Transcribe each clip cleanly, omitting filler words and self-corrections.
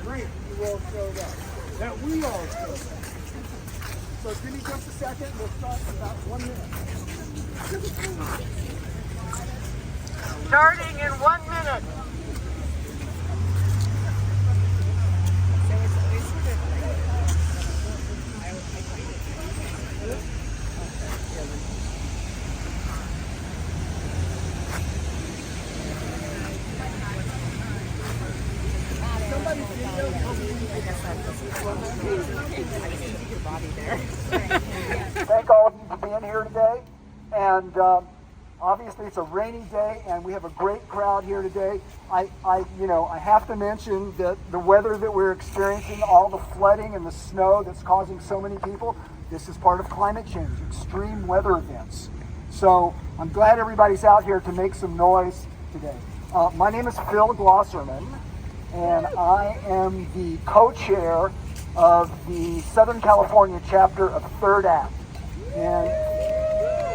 grant you all showed up, that we all showed up. So give me just a second, we'll start in about 1 minute. Starting in 1 minute. Thank all of you for being here today, and obviously it's a rainy day and we have a great crowd here today. I have to mention that the weather that we're experiencing, all the flooding and the snow that's causing so many people, this is part of climate change, extreme weather events. So I'm glad everybody's out here to make some noise today. My name is Phil Glosserman, and I am the co-chair of the Southern California chapter of Third Act. And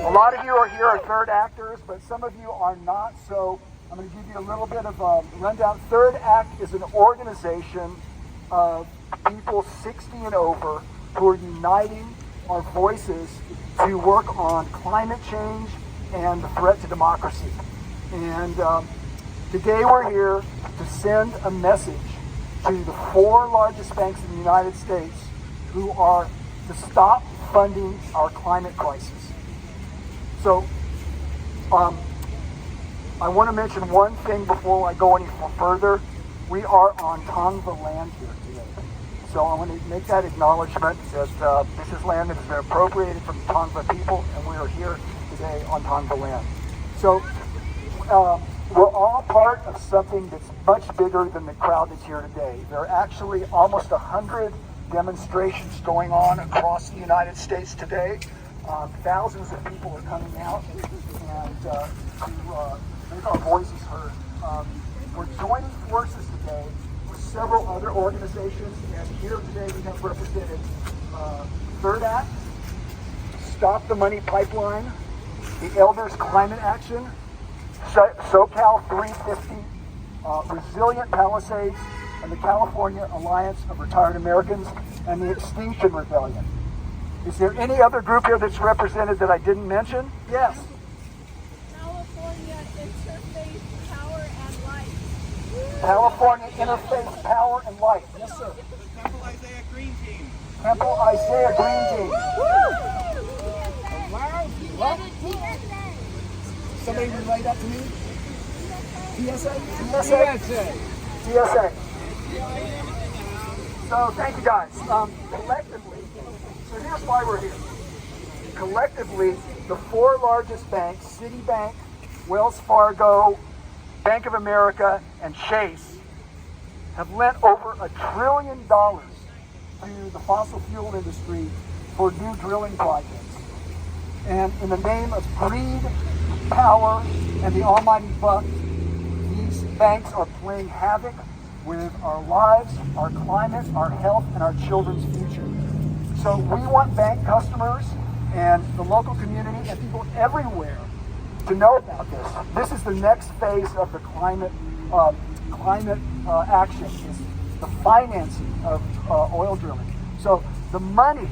a lot of you are here are third actors, but some of you are not, so I'm going to give you a little bit of a rundown. Third Act is an organization of people 60 and over who are uniting our voices to work on climate change and the threat to democracy. And today we're here to send a message to the 4 largest banks in the United States who are to stop funding our climate crisis. So I want to mention one thing before I go any further. We are on Tongva land here today. So I want to make that acknowledgement that this is land that has been appropriated from the Tongva people, and we are here today on Tongva land. So we're all part of something that's much bigger than the crowd that's here today. There are actually almost 100 demonstrations going on across the United States today. Thousands of people are coming out and to make our voices heard. We're joining forces today with several other organizations, and here today we have represented Third Act, Stop the Money Pipeline, the Elders Climate Action, SoCal 350, Resilient Palisades, and the California Alliance of Retired Americans, and the Extinction Rebellion. Is there any other group here that's represented that I didn't mention? Yes. California Interfaith Power and Light. California Interfaith Power and Light. Yes, sir. Temple Isaiah Green Team. Temple Isaiah Green Team. Wow. Somebody relate that to me? TSA? TSA. TSA. So thank you guys. Collectively, so here's why we're here. Collectively, the 4 largest banks, Citibank, Wells Fargo, Bank of America, and Chase, have lent over $1 trillion to the fossil fuel industry for new drilling projects. And in the name of greed, power, and the almighty buck, these banks are playing havoc with our lives, our climate, our health, and our children's future. So we want bank customers and the local community and people everywhere to know about this. This is the next phase of the climate action, is the financing of oil drilling. So the money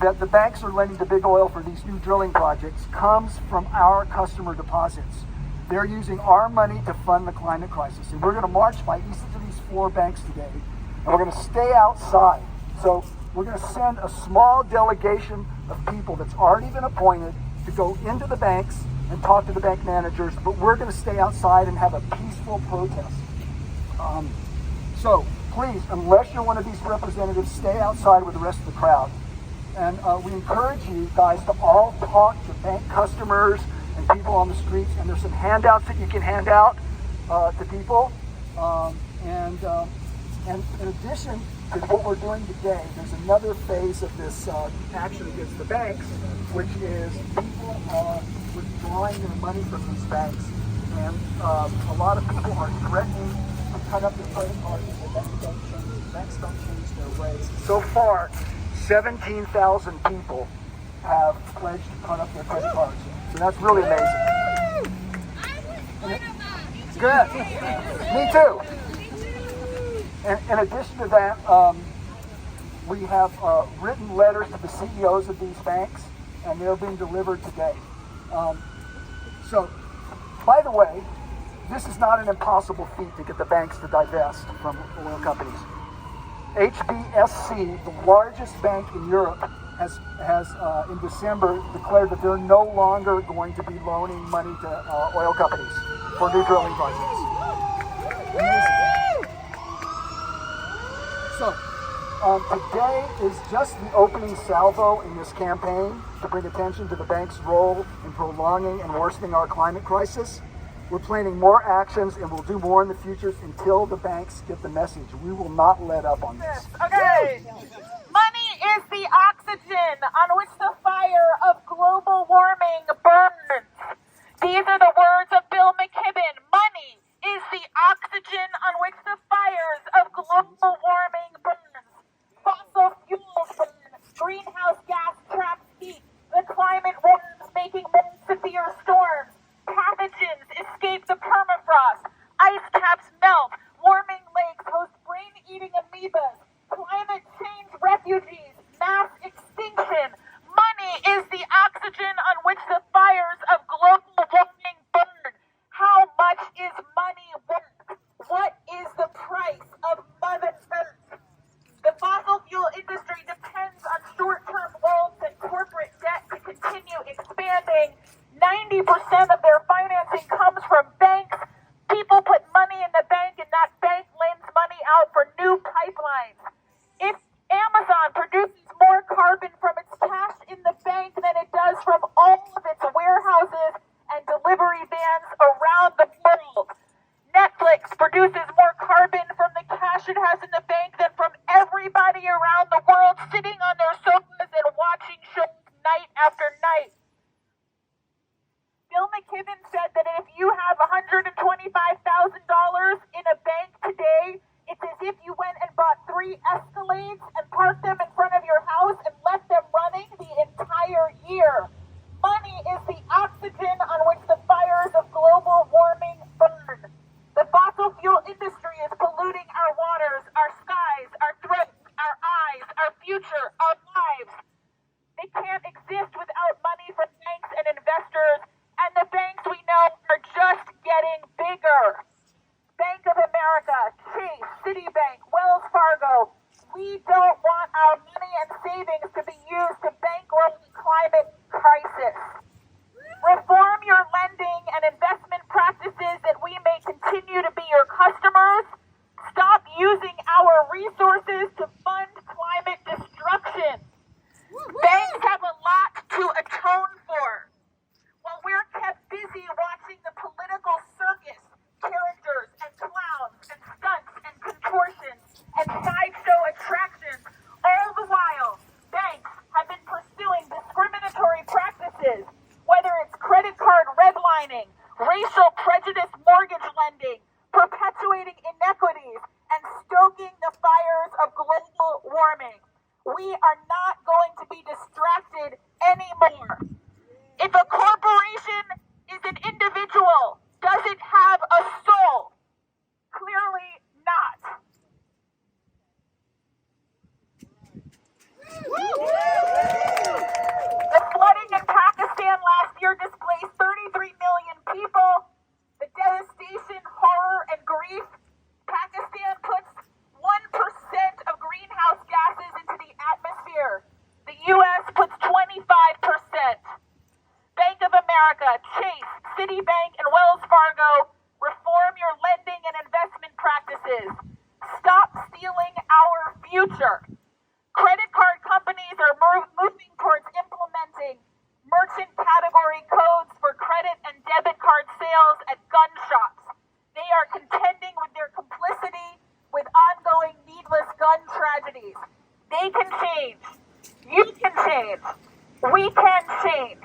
that the banks are lending to big oil for these new drilling projects comes from our customer deposits. They're using our money to fund the climate crisis. And we're going to march by each of these 4 banks today, and we're going to stay outside. So we're going to send a small delegation of people that's already been appointed to go into the banks and talk to the bank managers, but we're going to stay outside and have a peaceful protest. So please, unless you're one of these representatives, stay outside with the rest of the crowd. And we encourage you guys to all talk to bank customers and people on the streets, and there's some handouts that you can hand out to people. And in addition to what we're doing today, there's another phase of this action against the banks, which is people are withdrawing their money from these banks. And a lot of people are threatening to cut up their credit cards if the banks don't change their ways. So far, 17,000 people have pledged to cut up their credit cards. So that's really amazing. I was one of them. Good. Me too. And in addition to that, we have written letters to the CEOs of these banks, and they're being delivered today. So, by the way, this is not an impossible feat to get the banks to divest from oil companies. HBSC, the largest bank in Europe, has in December declared that they're no longer going to be loaning money to oil companies for new drilling projects. Amazing. So, today is just the opening salvo in this campaign to bring attention to the bank's role in prolonging and worsening our climate crisis. We're planning more actions and we'll do more in the future until the banks get the message. We will not let up on this. Okay. Money is the oxygen on which the fire of global warming burns. These are the words of Bill McKibben. Money is the oxygen on which the fires of global warming burns. Fossil fuels burn. Greenhouse gas traps heat. The climate warms, making more severe storms. Pathogens escape the permafrost. Ice caps melt. Warming lakes host brain-eating amoebas. Climate change refugees. Mass extinction. Money is the oxygen on which the fires of global warming burn. How much is money worth? What is the price of Mother Earth? The fossil fuel industry depends on short-term loans and corporate debt to continue expanding. 90% of their financing comes from banks. People put money in the bank and that bank lends money out for new pipelines. If Amazon produces more carbon from its cash in the bank than it does from all of its warehouses and delivery vans around the world, Netflix produces more carbon from the cash it has in the bank than from everybody around the world sitting on their sofas and watching shows night after night. Bill McKibben said that if you have $125,000 in a bank today, it's as if you went and bought 3 Escalades and parked them in front of your house and left them running the entire year. Money is the oxygen on which the fires of global warming burn. The fossil fuel industry is polluting our waters, our skies, our throats, our eyes, our future, our lives. They can't exist without money from banks and investors, and the banks we know are just getting bigger. Bank of America, Chase, Citibank, Wells Fargo. We don't want our money and savings to be used to bankroll the climate crisis. Reform your lending and investment practices that we may continue to be your customers. Stop using our resources to fund climate destruction. Banks have a lot to atone for. While we're kept busy watching the political circus, characters and clowns and stunts and contortions and sideshow attractions, all the while, banks have been pursuing discriminatory practices, whether it's credit card redlining, racial prejudice mortgage lending, perpetuating inequities, and stoking the fires of global warming. We are not going to be distracted anymore. If a corporation is an individual, does it have a soul? Clearly not. The flooding in Pakistan last year displaced 33 million people. The devastation, horror, and grief. Pakistan puts 1% of greenhouse gases into the atmosphere. The U.S. puts 25%. Bank of America, Chase, Citibank, and Wells Fargo, reform your lending and investment practices. Stop stealing our future. Credit card companies are moving towards implementing merchant category codes for credit and debit card sales at gun shops. They are contending with their complicity with ongoing needless gun tragedies. They can change. You can change. We can change.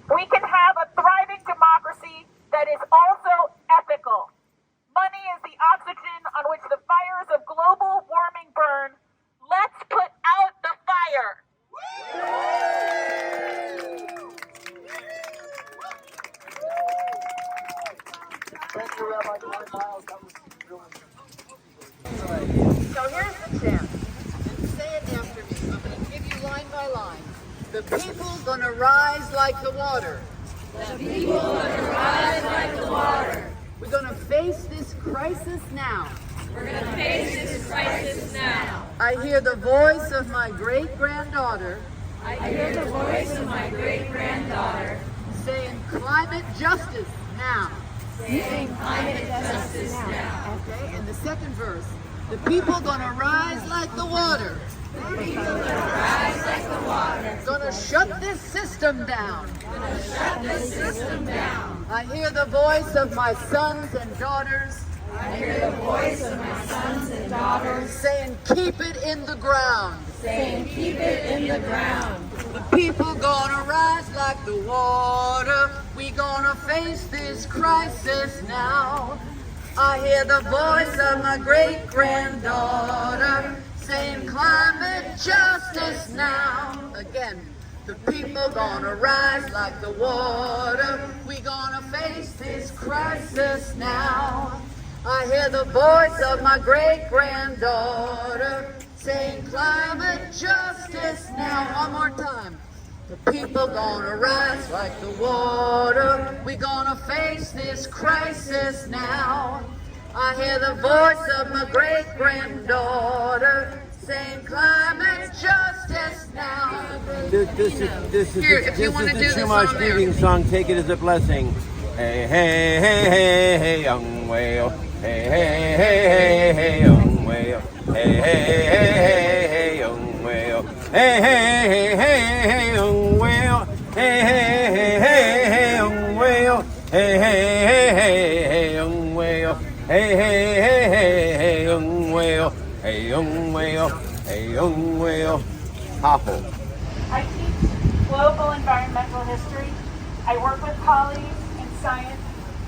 We can have a thriving democracy that is also ethical. Money is the oxygen on which the fires of global warming burn. Let's put out the fire. Thank you, Rabbi Miles. That was really good. So here's the chant. And say it after me. I'm going to give you line by line. The people gonna rise like the water. The people gonna rise like the water. We're gonna face this crisis now. We're gonna face this crisis now. I hear the voice of my great-granddaughter. I hear the voice of my great-granddaughter saying climate justice now. Saying climate justice now. Okay, and the second verse. The people gonna rise like the water. The people gonna rise like the water. Gonna shut this system down. Gonna shut this system down. I hear the voice of my sons and daughters. I hear the voice of my sons and daughters saying, keep it in the ground. Saying, keep it in the ground. The people gonna rise like the water. We gonna face this crisis now. I hear the voice of my great-granddaughter saying climate justice now. Again, the people gonna rise like the water. We gonna face this crisis now. I hear the voice of my great-granddaughter saying climate justice now. One more time. The people gonna rise like the water. We gonna face this crisis now. I hear the voice of my great-granddaughter saying climate justice now. This is Here, if you want to do too this much on there. reading song. Take it as a blessing. Hey, hey, hey, hey, hey, young whale. Hey, hey, hey, hey, hey, young whale. Hey, hey, hey, hey, hey, young whale. Hey, hey, hey, hey, hey, young whale. Hey, hey, hey, hey, hey, young whale. Hey, hey, hey, hey, hey, young whale. Hey, hey, hey, hey, hey, young whale. Hey, young whale. Hey, young whale. Hopple. I teach global environmental history. I work with colleagues in Science,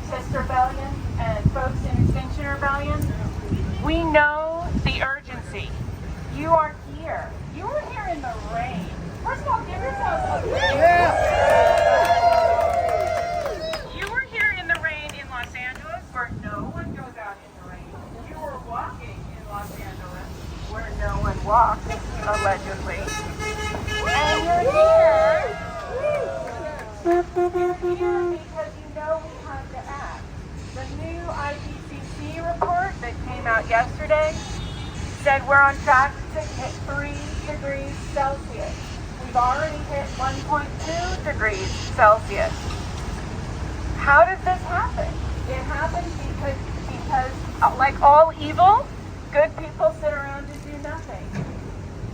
Test Rebellion, and folks in Extinction Rebellion. We know the urgency. You are here. You are here in the rain. First of all, give yourselves a big You were here in the rain in Los Angeles, where no one goes out in the rain. You were walking in Los Angeles, where no one walks, allegedly. And you're here. You're here because you know we have to act. The new IPCC report that came out yesterday said we're on track to hit 3 degrees Celsius. We've already hit 1.2 degrees Celsius. How does this happen? It happens because like all evil, good people sit around and do nothing.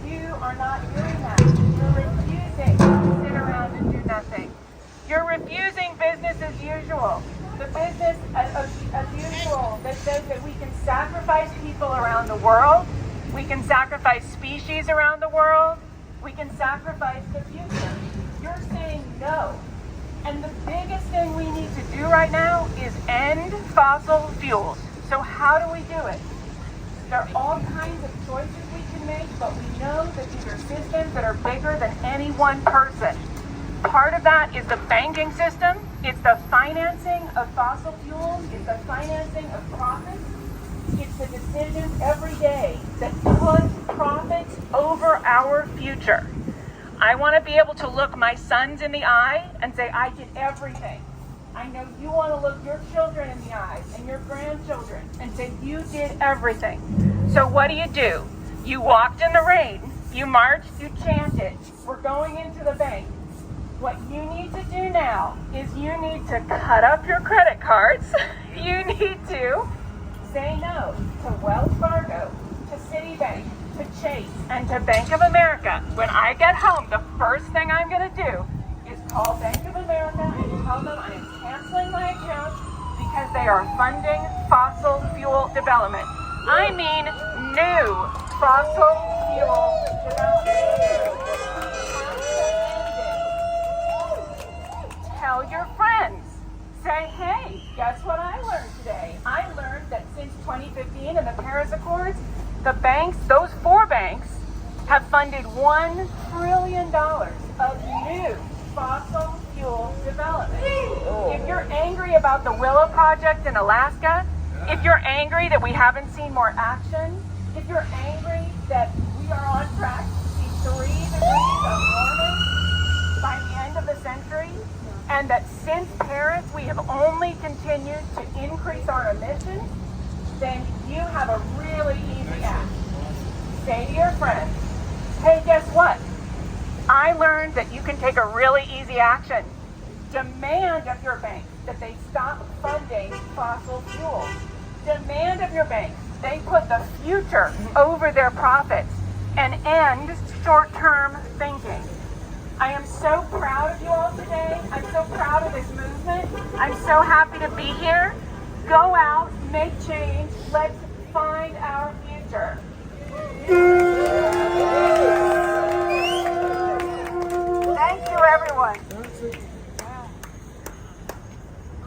You are not doing that. You're refusing to sit around and do nothing. You're refusing business as usual. The business as usual that says that we can sacrifice people around the world, we can sacrifice species around the world, we can sacrifice the future. You're saying no. And the biggest thing we need to do right now is end fossil fuels. So how do we do it? There are all kinds of choices we can make, but we know that these are systems that are bigger than any one person. Part of that is the banking system. It's the financing of fossil fuels. It's the financing of profits. It's the decisions every day that put profits over our future. I want to be able to look my sons in the eye and say, I did everything. I know you want to look your children in the eyes and your grandchildren and say, you did everything. So what do? You walked in the rain. You marched. You chanted. We're going into the bank. What you need to do now is you need to cut up your credit cards. You need to say no to Wells Fargo, to Citibank, to Chase, and to Bank of America. When I get home, the first thing I'm going to do is call Bank of America and tell them I am canceling my account because they are funding fossil fuel development. I mean new fossil fuel development. Tell your friends. Say, hey, guess what I learned today? I learned that since 2015 and the Paris Accords, the banks, those 4 banks, have funded $1 trillion of new fossil fuel development. If you're angry about the Willow Project in Alaska, if you're angry that we haven't seen more action, if you're angry that we are on track to see 3 degrees of warming by the end of the century, and that since Paris we have only continued to increase our emissions, then you have a really easy act. Say to your friends, hey, guess what? I learned that you can take a really easy action. Demand of your bank that they stop funding fossil fuels. Demand of your bank they put the future over their profits and end short-term thinking. I am so proud of you all today. I'm so proud of this movement. I'm so happy to be here. Go out, make change. Let's find our future. Thank you, everyone.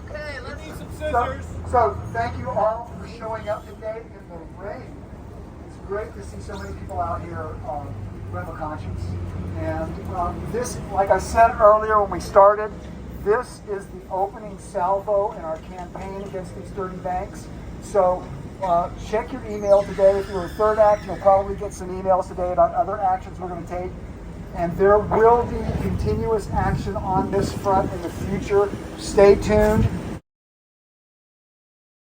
Okay, let's Need some scissors. So thank you all for showing up today in the rain. It's great to see so many people out here who have a conscience. And this, like I said earlier when we started, this is the opening salvo in our campaign against these dirty banks. So check your email today. If you're a third act, you'll probably get some emails today about other actions we're going to take. And there will be continuous action on this front in the future. Stay tuned.